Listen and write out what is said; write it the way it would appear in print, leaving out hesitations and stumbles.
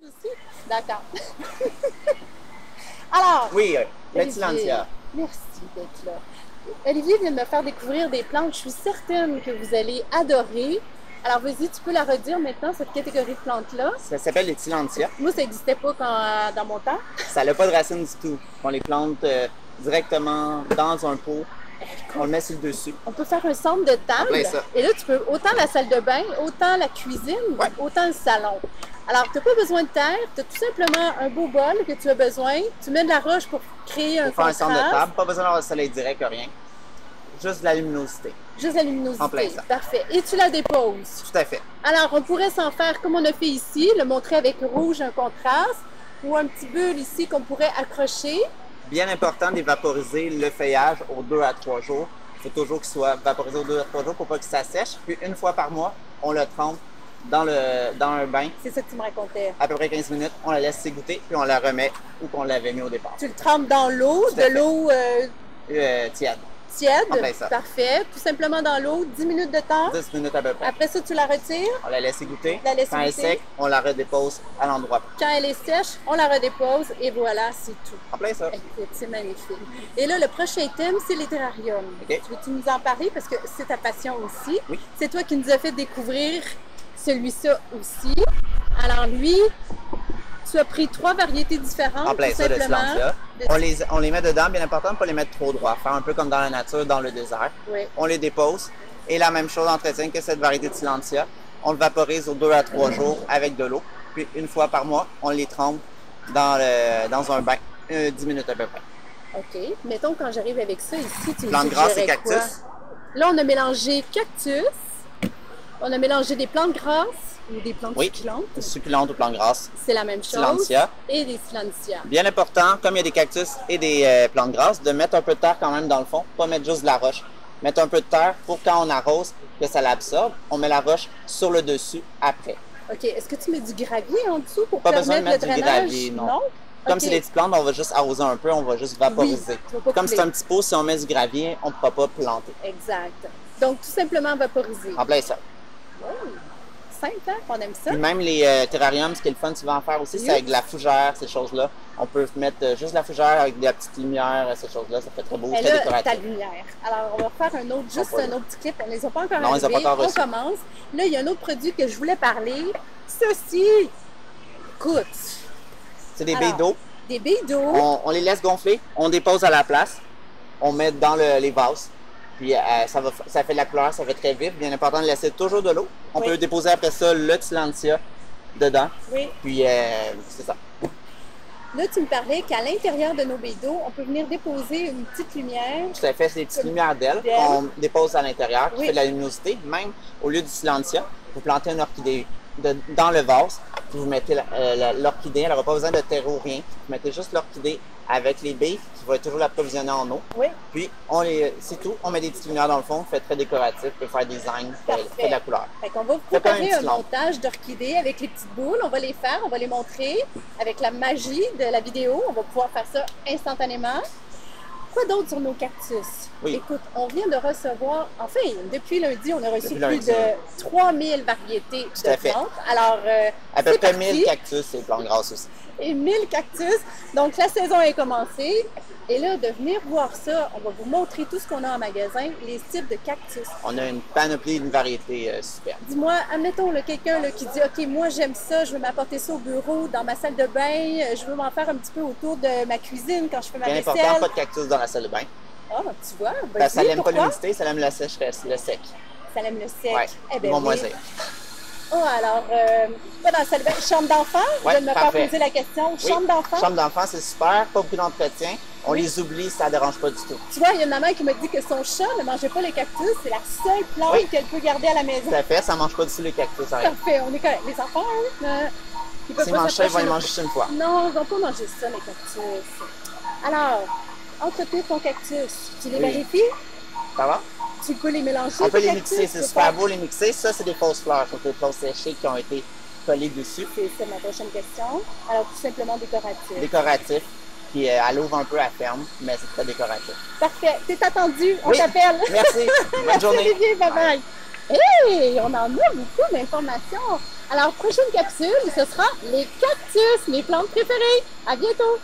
Aussi? D'accord. Alors, Oui, Olivier, Letilantia. merci d'être là. Olivier vient de me faire découvrir des plantes. Je suis certaine que vous allez adorer. Alors, vas-y, tu peux la redire maintenant, cette catégorie de plantes-là. Ça s'appelle Letilantia. Moi, ça n'existait pas dans mon temps. Ça n'a pas de racines du tout. On les plante directement dans un pot. On le met sur le dessus. On peut faire un centre de En plein table. ça. Et là, tu peux autant la salle de bain, autant la cuisine, Ouais. autant le salon. Alors, tu n'as pas besoin de terre, tu as tout simplement un beau bol que tu as besoin. Tu mets de la roche pour créer un Pour faire un contraste. centre de table, pas besoin d'avoir le soleil direct, rien. Juste de la luminosité. Juste la luminosité. En plein ça. Parfait. Et tu la déposes. Tout à fait. Alors, on pourrait s'en faire comme on a fait ici, le montrer avec rouge, un contraste, ou un petit bulle ici qu'on pourrait accrocher. Bien important d'évaporiser le feuillage aux 2 à 3 jours. Il faut toujours qu'il soit vaporisé aux 2 à 3 jours pour pas que ça sèche. Puis une fois par mois, on le trempe dans un bain, C'est ça que tu me racontais. à peu près 15 minutes. On la laisse s'égoutter, puis on la remet où qu'on l'avait mis au départ. Tu le trempes dans l'eau, Tout à fait. de l'eau Tiède. tiède. En plein ça. Parfait. Tout simplement dans l'eau, 10 minutes de temps. 10 minutes à peu près. Après ça, tu la retires. On la laisse égoutter. La laisse Quand elle est égoutter. sec, on la redépose à l'endroit. Quand elle est sèche, on la redépose et voilà, c'est tout. En plein ça. Écoute, c'est magnifique. Et là, le prochain thème, c'est les terrariums. OK. Veux-tu nous en parler? Parce que c'est ta passion aussi. Oui. C'est toi qui nous as fait découvrir celui-ci aussi. Alors lui, tu as pris 3 variétés différentes. En plein tout ça, de simplement. Silencia. On les met dedans, bien important de ne pas les mettre trop droit. Faire un peu comme dans la nature, dans le désert. Oui. On les dépose. Et la même chose d'entretien que cette variété de Silencia. On le vaporise aux 2 à 3 jours avec de l'eau. Puis une fois par mois, on les trempe dans un bain, 10 minutes à peu près. OK. Mettons, quand j'arrive avec ça ici, tu me Plantes grasses et suggérais quoi? cactus. Là, on a mélangé cactus. On a mélangé des plantes grasses ou des plantes Oui. succulentes. Succulentes ou plantes grasses. C'est la même chose. Silencia. Et des silencia. Bien important, comme il y a des cactus et des plantes grasses, de mettre un peu de terre quand même dans le fond, pas mettre juste de la roche. Mettre un peu de terre pour quand on arrose, que ça l'absorbe. On met la roche sur le dessus après. OK. Est-ce que tu mets du gravier en dessous pour Pas besoin permettre de le mettre du drainage? gravier, non. Comme OK. c'est des petites plantes, on va juste arroser un peu, on va juste vaporiser. Oui, ça va pas Comme c'est couler. un petit pot, si on met du gravier, on ne pourra pas planter. Exact. Donc, tout simplement vaporiser. En plein ça. Oh, simple, hein? On aime ça. Puis même les terrariums, ce qui est le fun, tu vas en faire aussi, c'est avec de la fougère, ces choses-là. On peut mettre juste de la fougère avec de la petite lumière, ces choses-là. Ça fait très beau, Et très là, décoratif. ta lumière. Alors, on va faire un autre, juste pas un autre petit clip. On les a pas encore Non, on les a arrivés. pas encore On reçus. commence. Là, il y a un autre produit que je voulais parler. Ceci. Écoute, C'est des Alors, billes d'eau. des billes d'eau. On les laisse gonfler, on dépose à la place, on met dans les vases. Puis ça fait de la couleur, ça fait très vif. Bien important de laisser toujours de l'eau. On Oui. peut déposer après ça le Silencia dedans. Oui. Puis c'est ça. Là, tu me parlais qu'à l'intérieur de nos billes d'eau, on peut venir déposer une petite lumière. Tout à fait, c'est des petites lumières d'ailes D'ailes. qu'on dépose à l'intérieur, qui Oui. fait de la luminosité. Même au lieu du Silencia, vous plantez une orchidée dans le vase, puis vous mettez l'orchidée, elle n'aura pas besoin de terreau, rien. Vous mettez juste l'orchidée avec les billes, qui va toujours l'approvisionner en eau. Oui. Puis c'est tout, on met des petites lumières dans le fond, fait très décoratif, peut faire design, fait de la couleur. Fait qu'on va vous Fait comme une préparer un petite lampe. montage d'orchidées avec les petites boules. On va les faire, on va les montrer avec la magie de la vidéo. On va pouvoir faire ça instantanément. Quoi d'autre sur nos cactus? Oui. Écoute, on vient de recevoir, enfin, depuis lundi, on a reçu Depuis plus lundi. de 3000 variétés Tout de à fait. plantes. Alors, À peu c'est près parti. 1000 cactus et plantes grasses aussi. Et 1000 cactus. Donc, la saison est commencée. Et là, de venir voir ça, on va vous montrer tout ce qu'on a en magasin, les types de cactus. On a une panoplie, une variété superbe. Dis-moi, admettons quelqu'un qui dit OK, moi j'aime ça, je veux m'apporter ça au bureau, dans ma salle de bain, je veux m'en faire un petit peu autour de ma cuisine quand je fais ma Bien vaisselle. important, pas de cactus dans la salle de bain. Ah, tu vois, Ben, ça vas-y, n'aime pas pourquoi? l'humidité, ça aime la sécheresse, le sec. Ça aime le sec. Ouais, Eh ben ils vont oui. moisir. Oh, alors, pas dans la salle de bain, chambre d'enfant, je Ouais, viens de me faire parfait. poser la question. Oui, Chambre d'enfant, Chambre d'enfant, c'est super, pas beaucoup d'entretien. On les oublie, ça ne dérange pas du tout. tu vois, il y a une maman qui m'a dit que son chat ne mangeait pas les cactus, c'est la seule plante Oui. qu'elle peut garder à la maison. Tout à fait, ça ne mange pas du tout les cactus. Rien. Parfait, on est correct. Les enfants, eux, ils peuvent S'ils pas mangent ça, ils vont s'approcher les de- manger juste une fois. Non, ils vont pas manger ça, les cactus. Alors, entretenir ton cactus, tu les Oui. vérifies? Ça va? Tu peux les mélanger? On peut tes les cactus? mixer, c'est Tu super peux beau les mixer. Ça, c'est des fausses fleurs, c'est des fleurs séchées qui ont été collées dessus. C'est ma prochaine question. Alors, tout simplement décoratif. Décoratif, puis elle ouvre un peu à ferme, mais c'est très décoratif. Parfait. T'es attendu. On Oui. t'appelle. Merci. Bonne Merci, journée. Olivier. Bye-bye. Hey, on en a beaucoup d'informations. Alors, prochaine capsule, ce sera les cactus, mes plantes préférées. À bientôt!